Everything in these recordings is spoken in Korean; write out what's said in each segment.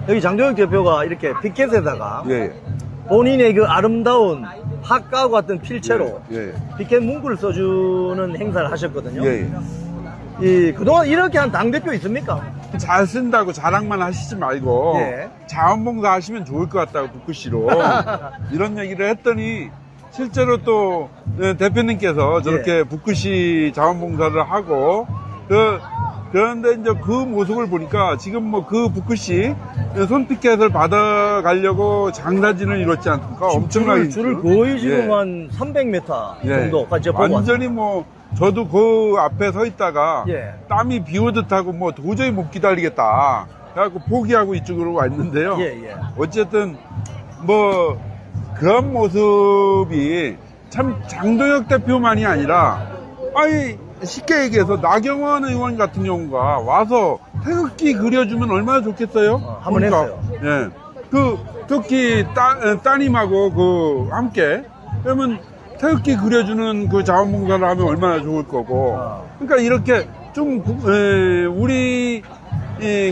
여기 장동혁 대표가 이렇게 피켓에다가 예. 본인의 그 아름다운 학과와 같은 필체로 예. 피켓 문구를 써주는 행사를 하셨거든요. 예. 그동안 이렇게 한 당대표 있습니까? 잘 쓴다고 자랑만 하시지 말고 예. 자원봉사 하시면 좋을 것 같다고 북구시로 이런 얘기를 했더니 실제로 또 대표님께서 저렇게 북구시 자원봉사를 하고 그런데 이제 그 모습을 보니까 지금 뭐 그 북구시 손피켓을 받아가려고 장사진을 이뤘지 않습니까? 엄청나게 줄을 거의 지금 한 300m 정도까지 보고 완전히 뭐 저도 그 앞에 서 있다가 예. 땀이 비 오듯 하고 뭐 도저히 못 기다리겠다 그래갖고 포기하고 이쪽으로 왔는데요. 예. 어쨌든 뭐 그런 모습이 참 장동혁 대표만이 아니라 아니 쉽게 얘기해서 나경원 의원 같은 경우가 와서 태극기 그려주면 얼마나 좋겠어요? 한번 했어요. 예. 그 특히 따님하고 그 함께 그러면 태극기 그려주는 그 자원봉사를 하면 얼마나 좋을 거고. 그러니까 이렇게 좀 우리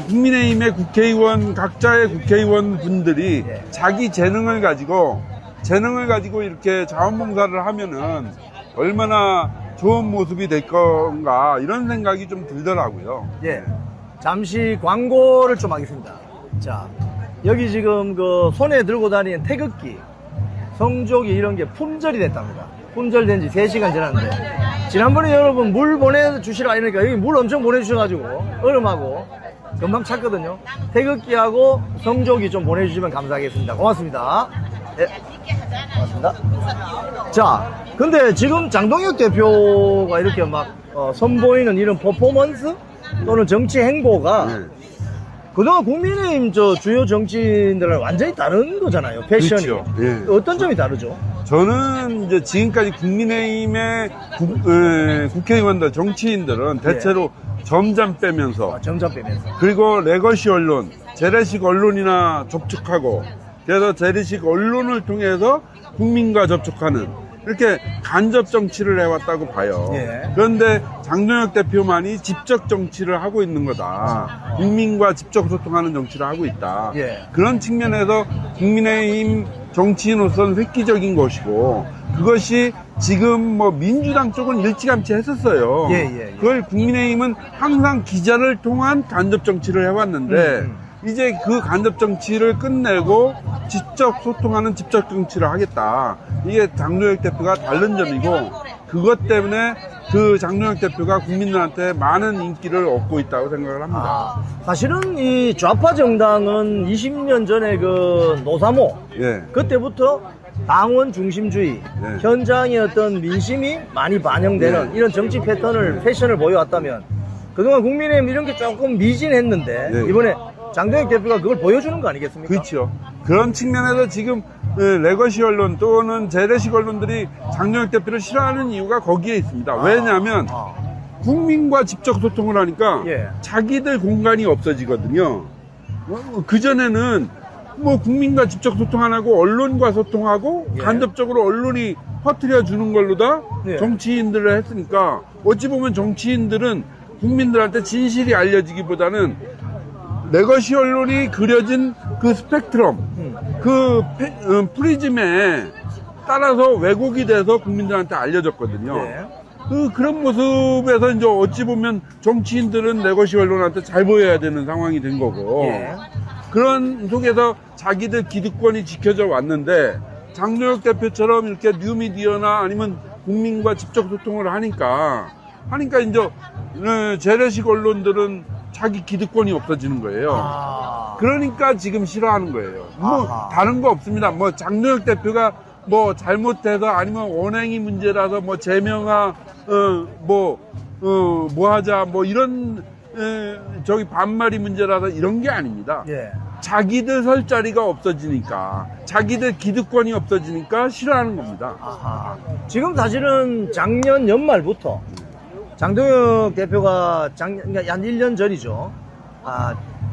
국민의힘의 국회의원 각자의 국회의원 분들이 자기 재능을 가지고 이렇게 자원봉사를 하면은 얼마나 좋은 모습이 될 건가 이런 생각이 좀 들더라고요. 예. 잠시 광고를 좀 하겠습니다. 자, 여기 지금 그 손에 들고 다니는 태극기, 성조기 이런 게 품절이 됐답니다. 품절된 지 3시간 지났는데 지난번에 여러분 물 보내주시라 이러니까 여기 물 엄청 보내주셔가지고 얼음하고 금방 찼거든요. 태극기하고 성조기 좀 보내주시면 감사하겠습니다. 고맙습니다. 네. 고맙습니다. 자, 근데 지금 장동혁 대표가 이렇게 막 선보이는 이런 퍼포먼스 또는 정치 행보가 그동안 국민의힘 주요 정치인들은 완전히 다른 거잖아요. 패션이. 그렇죠. 예. 어떤 점이 다르죠? 저는 이제 지금까지 국민의힘의 국회의원들, 정치인들은 대체로 점점 빼면서 점점 빼면서. 그리고 레거시 언론, 재래식 언론이나 접촉하고 그래서 재래식 언론을 통해서 국민과 접촉하는 이렇게 간접 정치를 해왔다고 봐요. 예. 그런데 장동혁 대표만이 직접 정치를 하고 있는 거다. 국민과 직접 소통하는 정치를 하고 있다. 예. 그런 측면에서 국민의힘 정치인으로서는 획기적인 것이고 그것이 지금 뭐 민주당 쪽은 일찌감치 했었어요. 예. 그걸 국민의힘은 항상 기자를 통한 간접 정치를 해왔는데 이제 그 간접 정치를 끝내고 직접 소통하는 직접 정치를 하겠다. 이게 장동혁 대표가 다른 점이고 그것 때문에 그 장동혁 대표가 국민들한테 많은 인기를 얻고 있다고 생각을 합니다. 사실은 이 좌파 정당은 20년 전에 그 노사모 그때부터 당원 중심주의 현장의 어떤 민심이 많이 반영되는 이런 정치 패션을 보여왔다면 그동안 국민의힘 이런 게 조금 미진했는데 이번에 장동혁 대표가 그걸 보여주는 거 아니겠습니까? 그렇죠. 그런 측면에서 지금 레거시 언론 또는 재래식 언론들이 장동혁 대표를 싫어하는 이유가 거기에 있습니다. 왜냐하면 국민과 직접 소통을 하니까 자기들 공간이 없어지거든요. 그전에는 뭐 국민과 직접 소통 안 하고 언론과 소통하고 간접적으로 언론이 퍼뜨려 주는 걸로 다 정치인들을 했으니까 어찌 보면 정치인들은 국민들한테 진실이 알려지기보다는 레거시 언론이 그려진 그 스펙트럼, 그 프리즘에 따라서 왜곡이 돼서 국민들한테 알려졌거든요. 그런 모습에서 이제 어찌 보면 정치인들은 레거시 언론한테 잘 보여야 되는 상황이 된 거고 그런 속에서 자기들 기득권이 지켜져 왔는데 장동혁 대표처럼 이렇게 뉴미디어나 아니면 국민과 직접 소통을 하니까 이제 재래식 언론들은 자기 기득권이 없어지는 거예요. 그러니까 지금 싫어하는 거예요. 뭐 다른 거 없습니다. 뭐 장동혁 대표가 뭐 잘못해서 아니면 원행이 문제라서 뭐 제명아 뭐 하자 뭐 이런 저기 반말이 문제라서 이런 게 아닙니다. 자기들 설 자리가 없어지니까 자기들 기득권이 없어지니까 싫어하는 겁니다. 지금 사실은 작년 연말부터 장동혁 대표가 그러니까 한 1년 전이죠.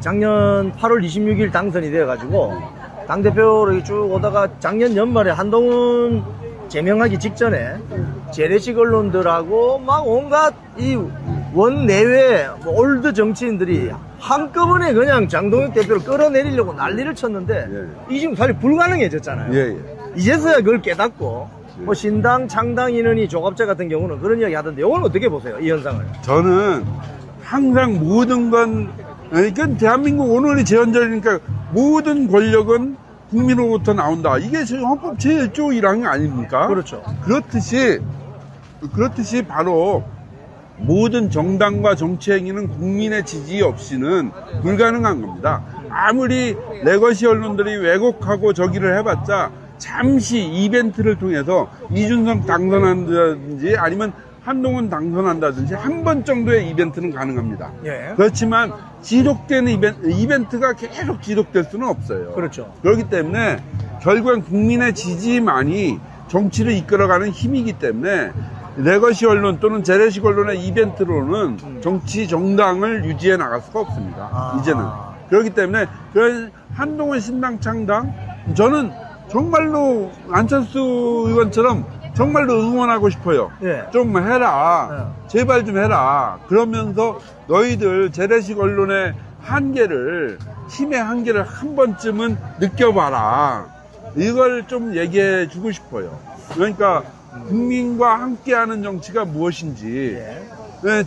작년 8월 26일 당선이 되어가지고 당대표로 쭉 오다가 작년 연말에 한동훈 제명하기 직전에 재래식 언론들하고 막 온갖 이 원내외 올드 정치인들이 한꺼번에 그냥 장동혁 대표를 끌어내리려고 난리를 쳤는데 이 지금 사실 불가능해졌잖아요. 예, 예. 이제서야 그걸 깨닫고 뭐 신당 창당 인원이 조갑자 같은 경우는 그런 이야기 하던데 이건 어떻게 보세요? 이 현상을. 저는 항상 모든 건 그러니까 대한민국 오늘이 제헌절이니까 모든 권력은 국민으로부터 나온다. 이게 지금 헌법 제1조 1항이 아닙니까? 그렇죠. 그렇듯이 바로 모든 정당과 정치 행위는 국민의 지지 없이는 불가능한 겁니다. 아무리 레거시 언론들이 왜곡하고 저기를 해봤자 잠시 이벤트를 통해서 이준석 당선한다든지 아니면 한동훈 당선한다든지 한 번 정도의 이벤트는 가능합니다. 예. 그렇지만 지속되는 이벤트가 계속 지속될 수는 없어요. 그렇죠. 그렇기 때문에 결국엔 국민의 지지만이 정치를 이끌어가는 힘이기 때문에 레거시 언론 또는 재래식 언론의 이벤트로는 정치 정당을 유지해 나갈 수가 없습니다. 이제는. 그렇기 때문에 한동훈 신당 창당 저는 정말로 안철수 의원처럼 정말로 응원하고 싶어요. 예. 좀 해라. 제발 좀 해라. 그러면서 너희들 재래식 언론의 한계를, 힘의 한계를 한 번쯤은 느껴봐라. 이걸 좀 얘기해 주고 싶어요. 그러니까 국민과 함께하는 정치가 무엇인지,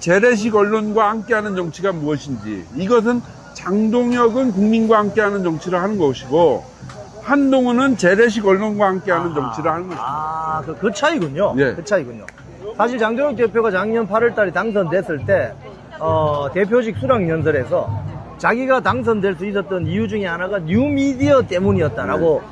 재래식 언론과 함께하는 정치가 무엇인지, 이것은 장동혁은 국민과 함께하는 정치를 하는 것이고 한동훈은 재래식 언론과 함께하는 정치를 하는 것입니다. 그 차이군요. 예. 그 차이군요. 사실 장동혁 대표가 작년 8월달에 당선됐을 때 대표직 수락연설에서 자기가 당선될 수 있었던 이유 중에 하나가 뉴미디어 때문이었다라고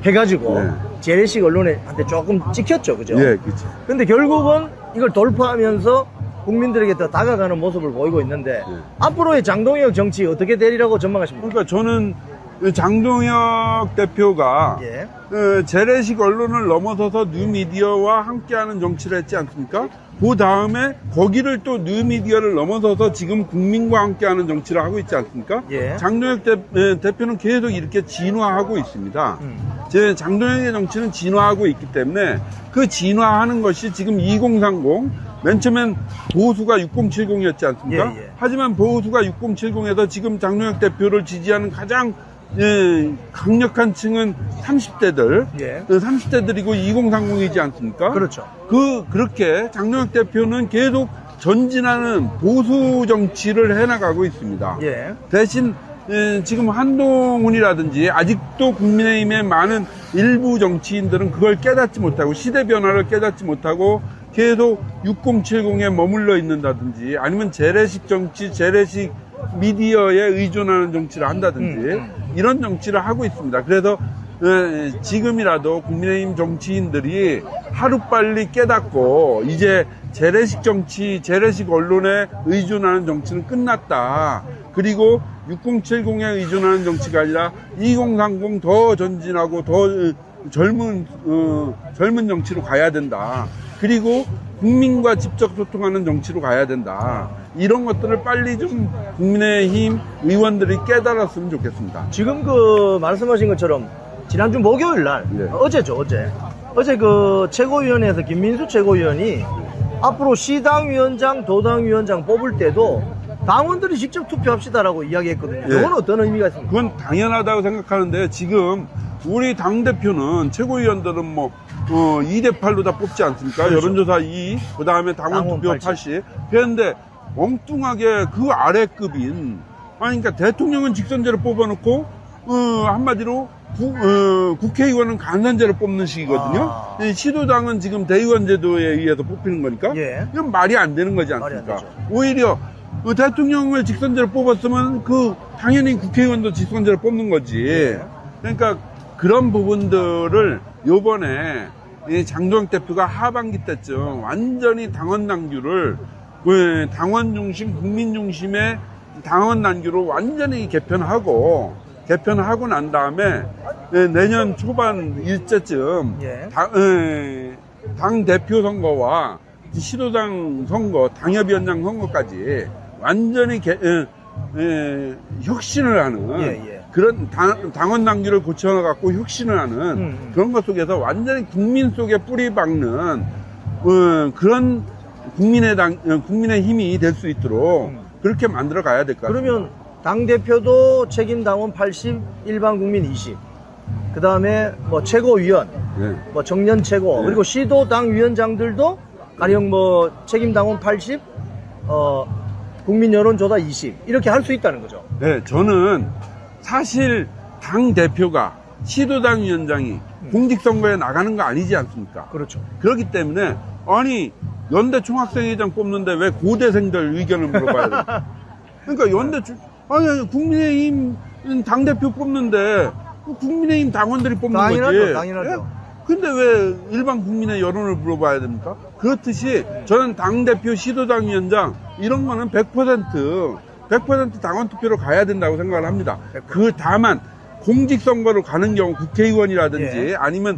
해가지고 재래식 언론한테 조금 찍혔죠, 그죠? 예, 그렇죠. 근데 결국은 이걸 돌파하면서 국민들에게 더 다가가는 모습을 보이고 있는데 앞으로의 장동혁 정치 어떻게 되리라고 전망하십니까? 그러니까 저는 장동혁 대표가 재래식 언론을 넘어서서 뉴미디어와 함께하는 정치를 했지 않습니까? 그 다음에 거기를 또 뉴미디어를 넘어서서 지금 국민과 함께하는 정치를 하고 있지 않습니까? 장동혁 대표는 계속 이렇게 진화하고 있습니다. 장동혁의 정치는 진화하고 있기 때문에 그 진화하는 것이 지금 2030 맨 처음엔 보수가 6070이었지 않습니까? 하지만 보수가 6070에서 지금 장동혁 대표를 지지하는 가장 강력한 층은 30대들, 30대들이고 2030이지 않습니까? 그렇죠. 그렇게 장동혁 대표는 계속 전진하는 보수 정치를 해나가고 있습니다. 대신 지금 한동훈이라든지 아직도 국민의힘의 많은 일부 정치인들은 그걸 깨닫지 못하고 시대 변화를 깨닫지 못하고 계속 6070에 머물러 있는다든지 아니면 재래식 정치, 재래식 미디어에 의존하는 정치를 한다든지 이런 정치를 하고 있습니다. 그래서 지금이라도 국민의힘 정치인들이 하루빨리 깨닫고 이제 재래식 정치, 재래식 언론에 의존하는 정치는 끝났다. 그리고 6070에 의존하는 정치가 아니라 2030 더 전진하고 더 젊은 정치로 가야 된다. 그리고 국민과 직접 소통하는 정치로 가야 된다. 이런 것들을 빨리 좀 국민의힘 의원들이 깨달았으면 좋겠습니다. 지금 말씀하신 것처럼 지난주 목요일 날 어제죠. 어제 그 최고위원회에서 김민수 최고위원이 앞으로 시당위원장, 도당위원장 뽑을 때도 당원들이 직접 투표합시다라고 이야기했거든요. 이건 어떤 의미가 있습니까? 그건 당연하다고 생각하는데 지금 우리 당대표는 최고위원들은 2대8로 다 뽑지 않습니까? 그렇죠. 여론조사 2, 그 다음에 당원 투표 80. 그런데 엉뚱하게 그 아래급인, 그러니까 대통령은 직선제로 뽑아놓고, 한마디로 국회의원은 간선제로 뽑는 식이거든요. 시도당은 지금 대의원 제도에 의해서 뽑히는 거니까. 이건 말이 안 되는 거지 않습니까? 오히려 대통령을 직선제로 뽑았으면 당연히 국회의원도 직선제로 뽑는 거지. 그러니까 그런 부분들을 요번에 장동혁 대표가 하반기 때쯤 완전히 당원 당규를 당원 중심, 국민 중심의 당원 당규로 완전히 개편하고 난 다음에 내년 초반 일제쯤 당 대표 선거와 시도당 선거, 당협위원장 선거까지 완전히 혁신을 하는 그런 당원 당규를 고쳐갖고 혁신을 하는 그런 것 속에서 완전히 국민 속에 뿌리 박는 그런 국민의 힘이 될 수 있도록 그렇게 만들어 가야 될 것 같습니다. 그러면 당대표도 책임당원 80, 일반 국민 20. 그 다음에 뭐 최고위원, 네. 뭐 정년 최고, 네. 그리고 시도당 위원장들도 가령 뭐 책임당원 80, 국민 여론조사 20. 이렇게 할 수 있다는 거죠. 네, 저는 사실 당 대표가 시도당 위원장이 공직선거에 나가는 거 아니지 않습니까? 그렇죠. 그렇기 때문에 아니 연대 총학생회장 뽑는데 왜 고대생들 의견을 물어봐야 돼? 그러니까 아니 국민의힘 당 대표 뽑는데 국민의힘 당원들이 뽑는 당연하죠, 거지. 당연하죠. 예? 근데 왜 일반 국민의 여론을 물어봐야 됩니까? 그렇듯이 저는 당대표, 시도당 위원장 이런 거는 100% 당원 투표로 가야 된다고 생각을 합니다. 100%. 다만 공직선거로 가는 경우 국회의원이라든지 예. 아니면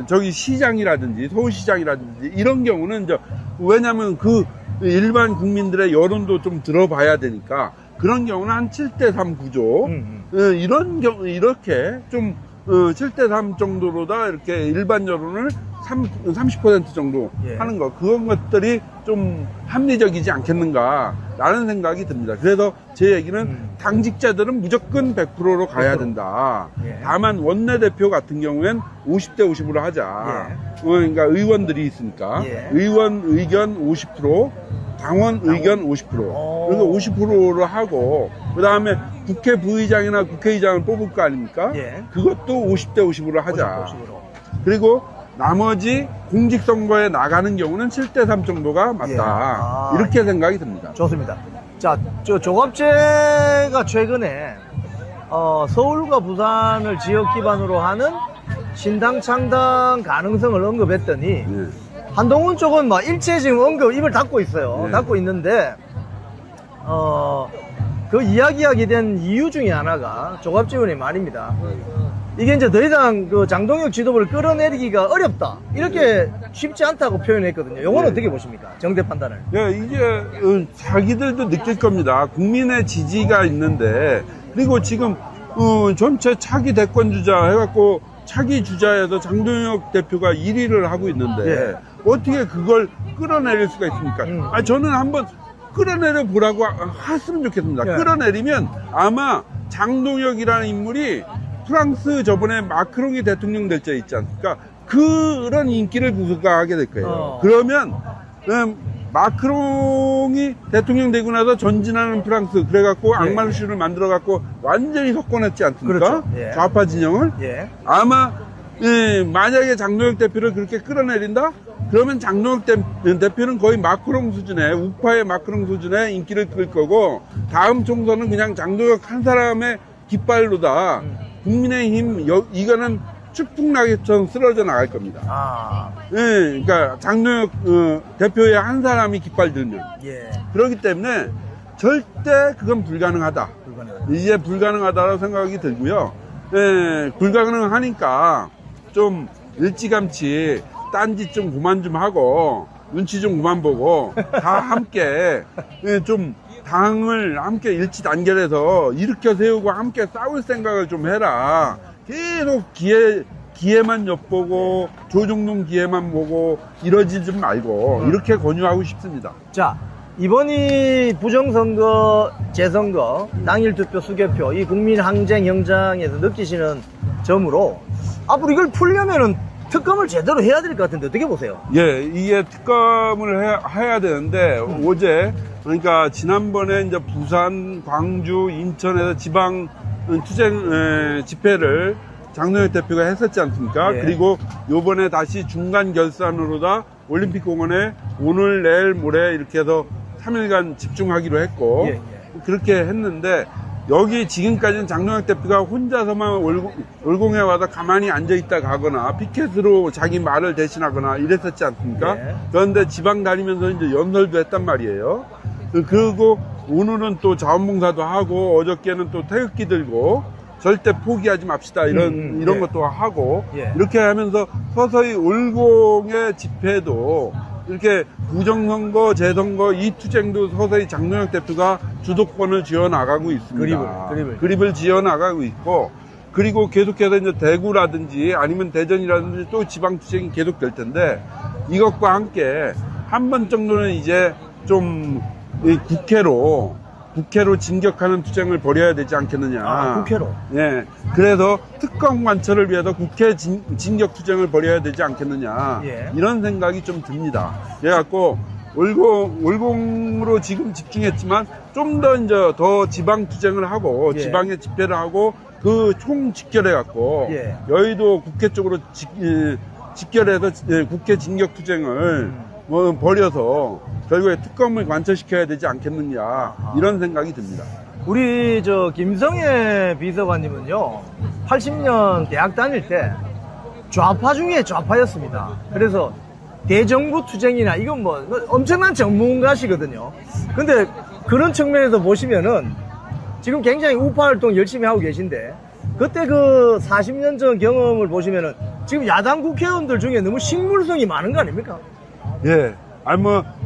저기 시장이라든지 서울시장이라든지 이런 경우는 왜냐면 그 일반 국민들의 여론도 좀 들어봐야 되니까 그런 경우는 한 7대3 구조 이런 경우 이렇게 좀 7대3 정도로다 이렇게 일반 여론을 30% 정도 예. 하는 거 그런 것들이 좀 합리적이지 않겠는가 라는 생각이 듭니다. 그래서 제 얘기는 당직자들은 무조건 100%로 가야 된다. 예. 다만 원내대표 같은 경우엔 50대 50으로 하자. 예. 그러니까 의원들이 있으니까 예. 의원 의견 50%, 당원 의견 50%. 그러니까 50%로 하고 그다음에 국회 부의장이나 국회의장을 뽑을 거 아닙니까? 예. 그것도 50대 50으로 하자. 50으로. 그리고 나머지 공직선거에 나가는 경우는 7대3 정도가 맞다. 예. 아, 이렇게 생각이 듭니다. 좋습니다. 자, 조갑제가 최근에 서울과 부산을 지역 기반으로 하는 신당 창당 가능성을 언급했더니 예. 한동훈 쪽은 막 일체 지금 입을 닫고 있어요. 네. 닫고 있는데, 그 이야기하게 된 이유 중에 하나가 조갑재 의원의 말입니다. 이게 이제 더 이상 그 장동혁 지도부를 끌어내리기가 어렵다. 이렇게 쉽지 않다고 표현했거든요. 요건 네. 어떻게 보십니까? 정대 판단을. 예, 이게 자기들도 느낄 겁니다. 국민의 지지가 있는데 그리고 지금 전체 차기 대권 주자 해갖고 차기 주자에서 장동혁 대표가 1위를 하고 있는데 예. 어떻게 그걸 끌어내릴 수가 있습니까? 아니, 저는 한번 끌어내려 보라고 했으면 좋겠습니다. 예. 끌어내리면 아마 장동혁이라는 인물이 프랑스 저번에 마크롱이 대통령 될 때 있지 않습니까? 그런 인기를 부각하게 될 거예요. 그러면 마크롱이 대통령 되고 나서 전진하는 프랑스 그래갖고 예. 악마르슈를 만들어갖고 완전히 석권했지 않습니까? 그렇죠. 예. 좌파 진영을 예. 아마 만약에 장동혁 대표를 그렇게 끌어내린다? 그러면 장동혁 대표는 거의 마크롱 수준의 우파의 마크롱 수준의 인기를 끌 거고 다음 총선은 그냥 장동혁 한 사람의 깃발로다 국민의힘 이거는 축풍나게처럼 쓰러져 나갈 겁니다. 아, 예, 그러니까 장동혁 대표의 한 사람이 깃발 들면 예. 그렇기 때문에 절대 그건 불가능하다. 불가능하다. 이제 불가능하다고 생각이 들고요. 예, 불가능하니까 좀 일찌감치 딴짓 좀 그만 좀 하고 눈치 좀 그만 보고 다 함께 좀 당을 함께 일치 단결해서 일으켜 세우고 함께 싸울 생각을 좀 해라. 계속 기회만 엿보고 조중동 기회만 보고 이러지 좀 말고 이렇게 권유하고 싶습니다. 자, 이번이 부정선거, 재선거, 당일 투표, 수개표, 이 국민항쟁 현장에서 느끼시는 점으로 앞으로 이걸 풀려면은 특검을 제대로 해야 될 것 같은데 어떻게 보세요? 예, 이게 특검을 해야 되는데 어제 그러니까 지난번에 이제 부산, 광주, 인천에서 지방 투쟁 집회를 장동혁 대표가 했었지 않습니까? 예. 그리고 요번에 다시 중간 결산으로다 올림픽공원에 오늘, 내일, 모레 이렇게 해서 3일간 집중하기로 했고 예, 예. 그렇게 했는데 여기 지금까지는 장동혁 대표가 혼자서만 올공에 와서 가만히 앉아있다 가거나 피켓으로 자기 말을 대신하거나 이랬었지 않습니까? 예. 그런데 지방 다니면서 이제 연설도 했단 말이에요. 그리고 오늘은 또 자원봉사도 하고 어저께는 또 태극기 들고 절대 포기하지 맙시다 이런 예. 것도 하고 예. 이렇게 하면서 서서히 올공의 집회도 이렇게 부정선거, 재선거 이 투쟁도 서서히 장동혁 대표가 주도권을 쥐어나가고 있습니다. 그립을 쥐어나가고 있고 그리고 계속해서 이제 대구라든지 아니면 대전이라든지 또 지방 투쟁이 계속될 텐데 이것과 함께 한 번 정도는 이제 좀 이 국회로 국회로 진격하는 투쟁을 벌여야 되지 않겠느냐. 아, 국회로? 예. 그래서 특검 관철을 위해서 국회 진격 투쟁을 벌여야 되지 않겠느냐. 예. 이런 생각이 좀 듭니다. 그래갖고 월공으로 지금 집중했지만 좀 더 이제 더 지방 투쟁을 하고 예. 지방에 집회를 하고 그 총 직결해갖고 예. 여의도 국회 쪽으로 직결해서 국회 진격 투쟁을 뭐 벌여서 결국에 특검을 관철시켜야 되지 않겠느냐 이런 생각이 듭니다. 우리 김성애 비서관님은요 80년 대학 다닐 때 좌파 중에 좌파였습니다. 그래서 대정부 투쟁이나 이건 뭐 엄청난 전문가시거든요. 근데 그런 측면에서 보시면은 지금 굉장히 우파 활동 열심히 하고 계신데 그때 그 40년 전 경험을 보시면은 지금 야당 국회의원들 중에 너무 식물성이 많은 거 아닙니까? 예.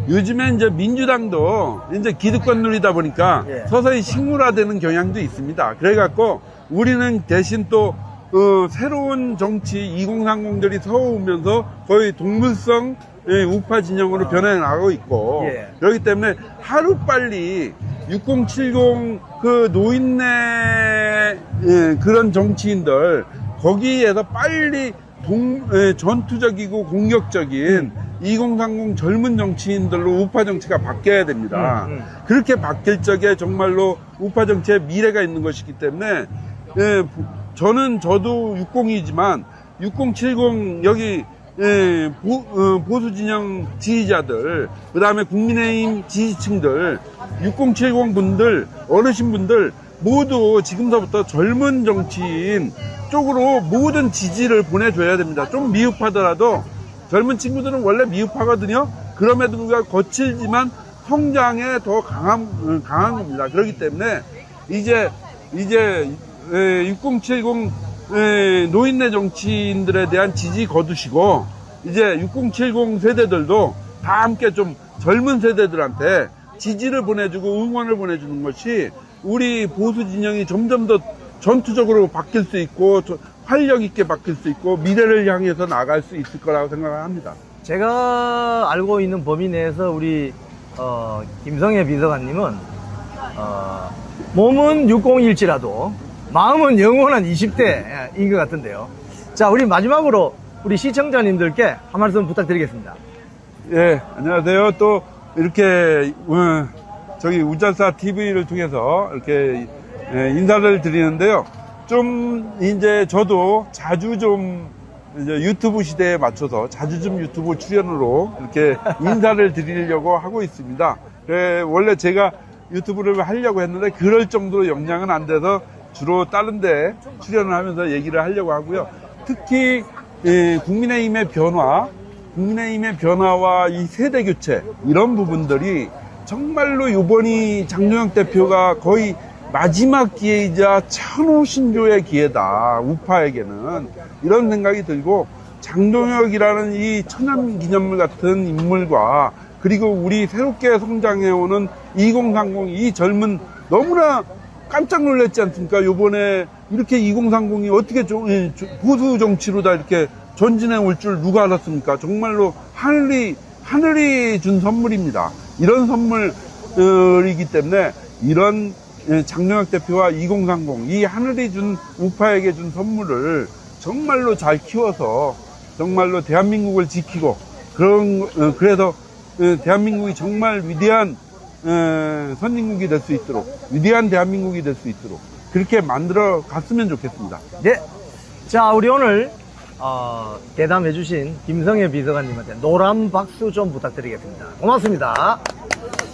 요즘에 이제 민주당도 이제 기득권 누리다 보니까 예. 서서히 식물화되는 경향도 있습니다. 그래갖고 우리는 대신 또, 새로운 정치 2030들이 서오면서 거의 동물성 우파 진영으로 변해 나가고 있고, 예. 그렇기 때문에 하루빨리 6070 그 노인네 그런 정치인들 거기에서 빨리 전투적이고 공격적인 2030 젊은 정치인들로 우파 정치가 바뀌어야 됩니다. 그렇게 바뀔 적에 정말로 우파 정치에 미래가 있는 것이기 때문에 저도 60이지만 6070 여기 보수 진영 지지자들, 그 다음에 국민의힘 지지층들, 6070 분들, 어르신 분들 모두 지금서부터 젊은 정치인 쪽으로 모든 지지를 보내줘야 됩니다. 좀 미흡하더라도 젊은 친구들은 원래 미흡하거든요. 그럼에도 불구하고 거칠지만 성장에 더 강한 겁니다. 그렇기 때문에 이제 6070 노인네 정치인들에 대한 지지 거두시고 이제 6070 세대들도 다 함께 좀 젊은 세대들한테 지지를 보내주고 응원을 보내주는 것이 우리 보수 진영이 점점 더 전투적으로 바뀔 수 있고 활력 있게 바뀔 수 있고 미래를 향해서 나갈 수 있을 거라고 생각합니다. 제가 알고 있는 범위 내에서 우리 김성애 비서관님은 몸은 60일지라도 마음은 영원한 20대인 것 같은데요. 자, 우리 마지막으로 우리 시청자님들께 한 말씀 부탁드리겠습니다. 예, 안녕하세요. 또 이렇게 저기 우잘사 TV를 통해서 이렇게 인사를 드리는데요. 좀 이제 저도 자주 좀 이제 유튜브 시대에 맞춰서 자주 좀 유튜브 출연으로 이렇게 인사를 드리려고 하고 있습니다. 원래 제가 유튜브를 하려고 했는데 그럴 정도로 역량은 안 돼서 주로 다른 데 출연을 하면서 얘기를 하려고 하고요. 특히 국민의힘의 변화와 이 세대 교체 이런 부분들이 정말로 이번이 장동혁 대표가 거의 마지막 기회이자 천호신조의 기회다. 우파에게는 이런 생각이 들고 장동혁이라는 이 천연기념물 같은 인물과 그리고 우리 새롭게 성장해오는 2030 이 젊은 너무나 깜짝 놀랐지 않습니까? 요번에 이렇게 2030이 어떻게 보수 정치로 다 이렇게 전진해 올 줄 누가 알았습니까? 정말로 하늘이 준 선물입니다. 이런 선물이기 때문에 이런 장동혁 대표와 2030 이 하늘이 준 우파에게 준 선물을 정말로 잘 키워서 정말로 대한민국을 지키고 그래서 대한민국이 정말 위대한 선진국이 될 수 있도록 위대한 대한민국이 될 수 있도록 그렇게 만들어 갔으면 좋겠습니다. 네. 자, 우리 오늘 대담해 주신 김성애 비서관님한테 노란 박수 좀 부탁드리겠습니다. 고맙습니다.